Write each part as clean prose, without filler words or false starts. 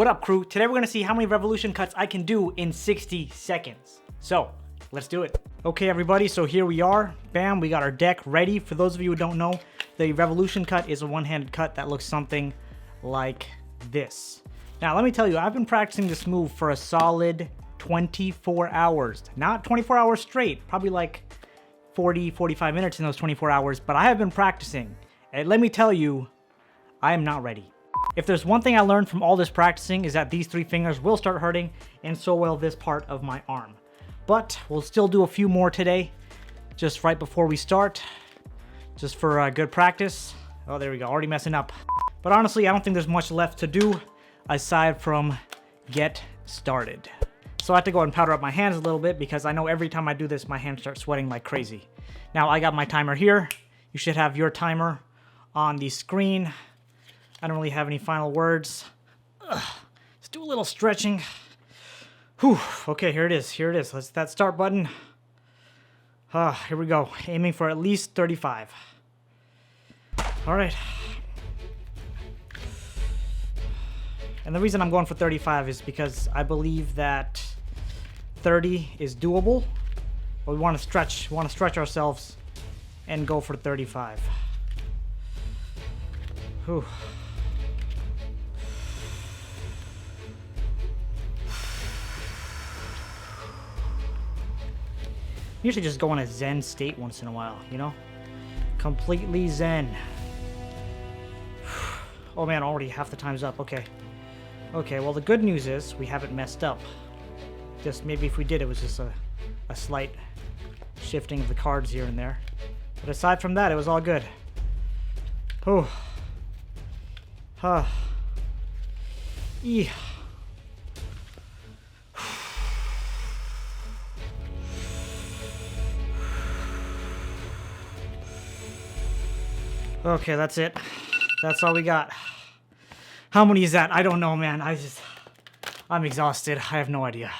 What up, crew? Today we're gonna see how many revolution cuts I can do in 60 seconds. So, let's do it. Okay, everybody, so here we are. Bam, we got our deck ready. For those of you who don't know, the revolution cut is a one-handed cut that looks something like this. Now, let me tell you, I've been practicing this move for a solid 24 hours. Not 24 hours straight, probably like 40, 45 minutes in those 24 hours, but I have been practicing. And let me tell you, I am not ready. If there's one thing I learned from all this practicing is that these three fingers will start hurting, and so will this part of my arm. But we'll still do a few more today, just right before we start, just for good practice. Oh, there we go, already messing up. But honestly, I don't think there's much left to do aside from get started. So I have to go and powder up my hands a little bit because I know every time I do this, my hands start sweating like crazy. Now I got my timer here. You should have your timer on the screen. I don't really have any final words. Let's do a little stretching. Whew. Okay, here it is. Here it is. Let's hit that start button. Here we go. Aiming for at least 35. All right. And the reason I'm going for 35 is because I believe that 30 is doable. But we want to stretch. We want to stretch ourselves and go for 35. Whew. Usually just go in a zen state once in a while, you know? Completely zen. Oh man, already half the time's up. Okay. Okay, well the good news is we haven't messed up. Just maybe if we did, it was just a slight shifting of the cards here and there. But aside from that, it was all good. Oh. Yeah. Okay, that's it. That's all we got. How many is that? I don't know, man. I'm exhausted. I have no idea.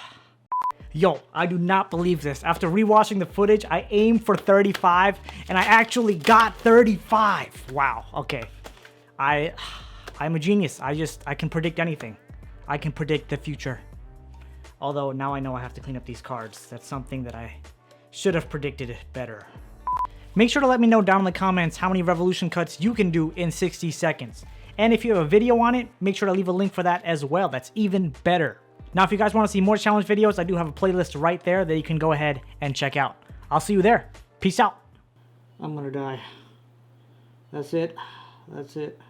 Yo, I do not believe this. After rewatching the footage, I aimed for 35 and I actually got 35. Wow, okay. I'm a genius. I can predict anything. I can predict the future. Although now I know I have to clean up these cards. That's something that I should have predicted better. Make sure to let me know down in the comments how many revolution cuts you can do in 60 seconds. And if you have a video on it, make sure to leave a link for that as well. That's even better. Now, if you guys want to see more challenge videos, I do have a playlist right there that you can go ahead and check out. I'll see you there. Peace out. I'm gonna die. That's it. That's it.